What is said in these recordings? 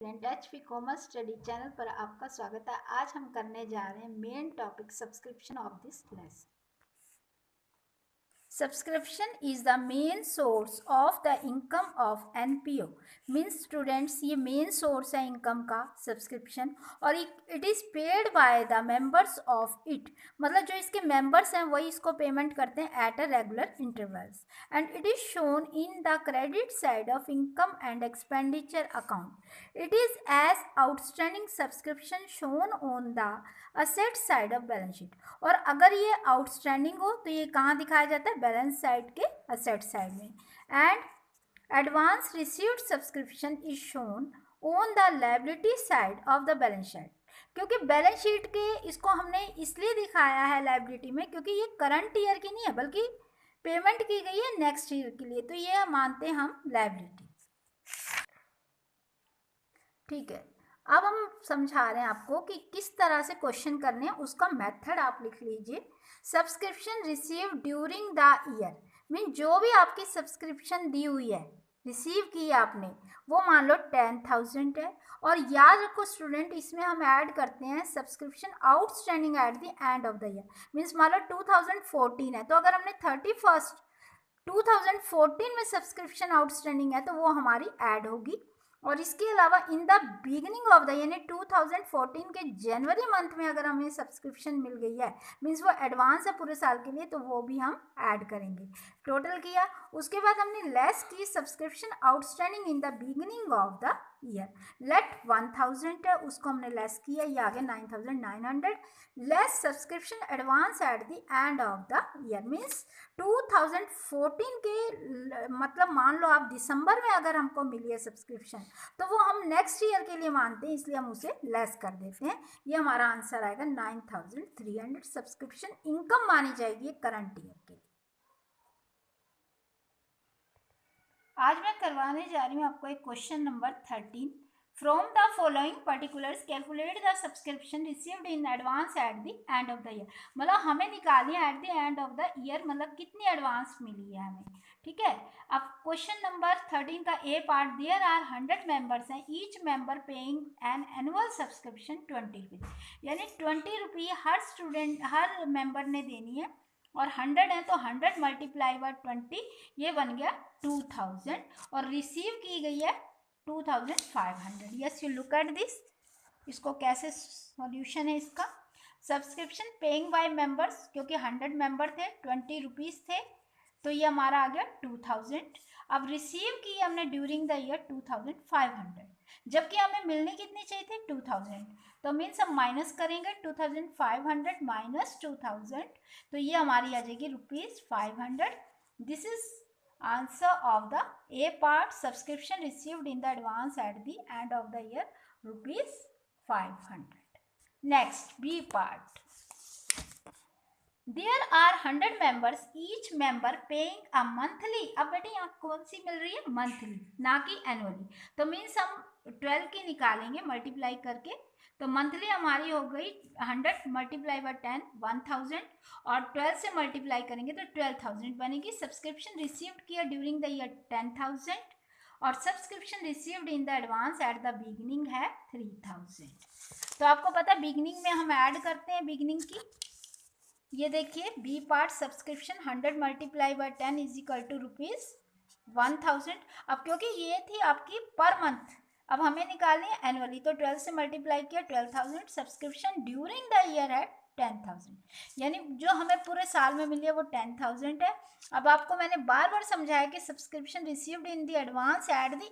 HP commerce study channel पर आपका स्वागत है। आज हम करने जा रहे हैं main topic subscription of this lesson. Subscription is the main source of the income of NPO. Means students ये मेन सोर्स है इनकम का सब्सक्रिप्शन, और it is paid by the members of it. मतलब जो इसके मेंबर्स हैं वही इसको पेमेंट करते हैं at a regular intervals, and it is shown in the credit side of income and expenditure account. It is as outstanding subscription shown on the asset side of balance sheet. और अगर ये outstanding हो तो ये कहाँ दिखाया जाता है? बैलेंस साइड के असेट साइड में। And advance received subscription is shown on the liability side of the balance sheet. क्योंकि बैलेंस शीट के इसको हमने इसलिए दिखाया है लायबिलिटी में क्योंकि ये करंट ईयर की नहीं है बल्कि पेमेंट की गई है नेक्स्ट ईयर के लिए, तो ये मानते हैं हम लायबिलिटी। ठीक है, अब हम समझा रहे हैं आपको कि किस तरह से क्वेश्चन करने हैं, उसका मेथड आप लिख लीजिए। Subscription receive during the year, mean जो भी आपकी सब्सक्रिप्शन दी हुई है, रिसीव की आपने, वो मान लो 10,000 है। और याद रखो स्टूडेंट, इसमें हम ऐड करते हैं subscription outstanding at the end of the year. Means मान लो 2014 है, तो अगर हमने 31 2014 में सब्सक्रिप्शन आउटस्टैंडिंग है तो वो हमारी ऐड होगी। और इसके अलावा इन द बिगिनिंग ऑफ द यानी 2014 के जनवरी मंथ में अगर हमें सब्सक्रिप्शन मिल गई है, मीन्स वो एडवांस है पूरे साल के लिए, तो वो भी हम ऐड करेंगे। टोटल किया, उसके बाद हमने लेस की subscription outstanding in the beginning of the year. Let 1000 है, उसको हमने लेस किया, ये आगे 9900। Less subscription advance at the end of the year, means 2014 के मतलब मान लो आप दिसंबर में अगर हमको मिली है सब्सक्रिप्शन तो वो हम नेक्स्ट ईयर के लिए मानते हैं, इसलिए हम उसे लेस कर देते हैं। ये हमारा आंसर आएगा 9300 सब्सक्रिप्शन इनकम मानी जाएगी करंट ईयर के लिए। आज मैं करवाने जा रही हूँ आपको एक question number 13। From the following particulars calculate the subscription received in advance at the end of the year. मतलब हमें निकाली है eight the end of the year, मतलब कितनी एडवांस मिली है हमें। ठीक है, अब क्वेश्चन नंबर 13 का ए पार्ट, देयर आर 100 मेंबर्स हैं, each member paying an annual subscription 20 rupees, यानी 20 रुपये हर स्टूडेंट हर मेंबर ने देनी है। और 100 है तो 100 मल्टीप्लाई बाय 20, ये बन गया 2000, और रिसीव की गई है 2500। Yes, you look at this, इसको कैसे सॉल्यूशन है इसका। सब्सक्रिप्शन पेइंग बाय मेंबर्स, क्योंकि 100 मेंबर थे, 20 रुपीज़ थे, तो ये हमारा आ गया 2000। अब रिसीव की हमने ड्यूरिंग द ईयर 2500, जबकि हमें मिलनी कितनी चाहिए थी? 2000। तो मीन्स हम माइनस करेंगे 2500 माइनस 2000, तो ये हमारी आ जाएगी ₹500। This is answer of the A part, subscription received in the advance at the end of the year ₹500। Next B part, there are 100 members, each member paying a monthly. अब बेटे यहाँ कौन सी मिल रही है? मंथली, ना कि एनुअली। तो means हम 12 की निकालेंगे मल्टीप्लाई करके, तो मंथली हमारी हो गई 100 मल्टीप्लाई बाय 10 1000, और 12 से मल्टीप्लाई करेंगे तो 12000 बनेगी। सब्सक्रिप्शन रिसीव्ड किया ड्यूरिंग द ईयर 10000, और subscription received in the advance at the beginning है 3000। तो आपको पता है बिगिनिंग में हम ऐड करते हैं बिगिनिंग की। ये देखिए B part, subscription 100 multiply by 10 is equal to ₹1000। अब क्योंकि ये थी आपकी पर मंथ, अब हमें निकालनी है एनुअली, तो 12 से मल्टीप्लाई किया 12000। सब्सक्रिप्शन ड्यूरिंग द ईयर है 10000, यानी जो हमें पूरे साल में मिली है वो 10000 है। अब आपको मैंने बार बार समझाया कि subscription received in the advance at the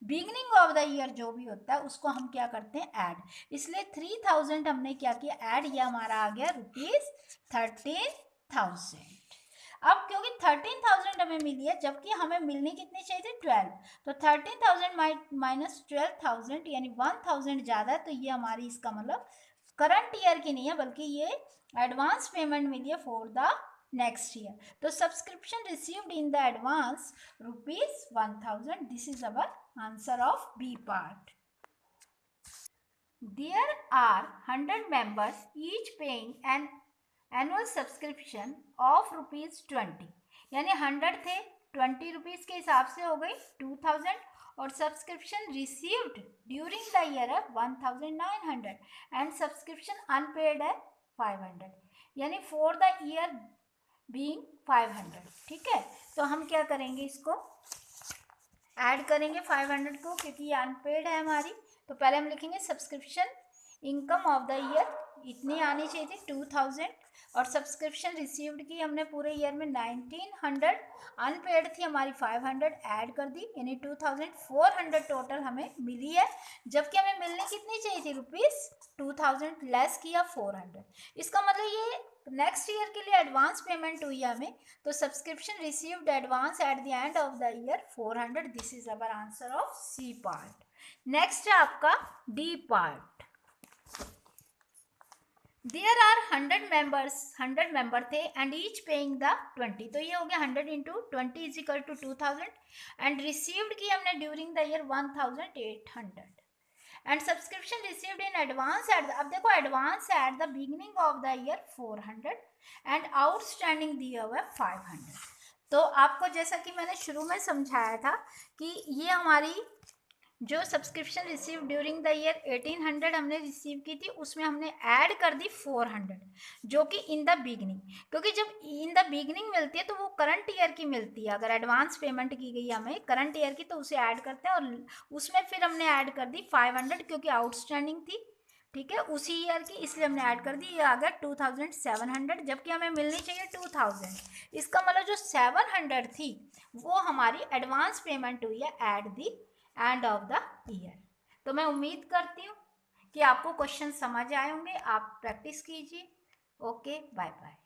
beginning of the year जो भी होता है उसको हम क्या करते हैं? ऐड। इसलिए 3000 हमने क्या किया? ऐड। ये हमारा आ गया ₹13,000। अब क्योंकि 13,000 हमें मिली है, जबकि हमें मिलनी कितनी चाहिए थी? 12, तो 13,000 माइनस 12,000 यानी 1000 ज़्यादा है, तो ये हमारी इसका मतलब करंट ईयर की नहीं है बल्कि ये एडवांस पेमेंट मिली है फॉर द नेक्स्ट ईयर। तो subscription received in the advance ₹1000। This is our answer of B part. There are 100 members, each paying an annual subscription of ₹20, यानी 100 थे, 20 रुपीज़ के हिसाब से हो गई 2000, और subscription received during the year है 1900 एंड सब्सक्रिप्शन अनपेड है 500, यानी फॉर द ईयर बीइंग 500। ठीक है, तो हम क्या करेंगे, इसको ऐड करेंगे 500 को, क्योंकि ये अनपेड है हमारी। तो पहले हम लिखेंगे subscription income of the year इतनी आनी चाहिए थी 2000, और सब्सक्रिप्शन रिसीव्ड की हमने पूरे ईयर में 1900, अनपेड थी हमारी 500, ऐड कर दी, यानी 2400 टोटल हमें मिली है। जबकि हमें मिलनी कितनी चाहिए थी, ₹2000 लेस किया 400। इसका मतलब ये नेक्स्ट ईयर के लिए एडवांस पेमेंट हुई है हमें। तो subscription received advance at the end of the year 400। This is our answer of C part. Next है आपका D part. There are 100 member थे एंड ईच पेइंग द 20। तो ये हो गया 100 into 20 is equal to 2000 and received की हमने during the year 1800 and subscription received in advance at अब देखो advance at the beginning of the year 400 and outstanding दिया हुआ 500। तो आपको जैसा कि मैंने शुरू में समझाया था कि ये हमारी जो subscription receive during the year 1800 हमने रिसीव की थी, उसमें हमने ऐड कर दी 400 जो कि इन द बिगनिंग, क्योंकि जब इन द बिगनिंग मिलती है तो वो करंट ईयर की मिलती है। अगर एडवांस पेमेंट की गई हमें करंट ईयर की तो उसे ऐड करते हैं, और उसमें फिर हमने ऐड कर दी 500 क्योंकि आउटस्टैंडिंग थी। ठीक है, उसी ईयर की, इसलिए हमने ऐड कर दी। ये आ गया 2700, जबकि हमें मिलनी चाहिए 2000। इसका मतलब जो 700 थी वो हमारी एडवांस पेमेंट हुई है at the and of the year. तो मैं उम्मीद करती हूँ कि आपको क्वेश्चन समझ आए होंगे। आप प्रैक्टिस कीजिए। Okay, bye bye.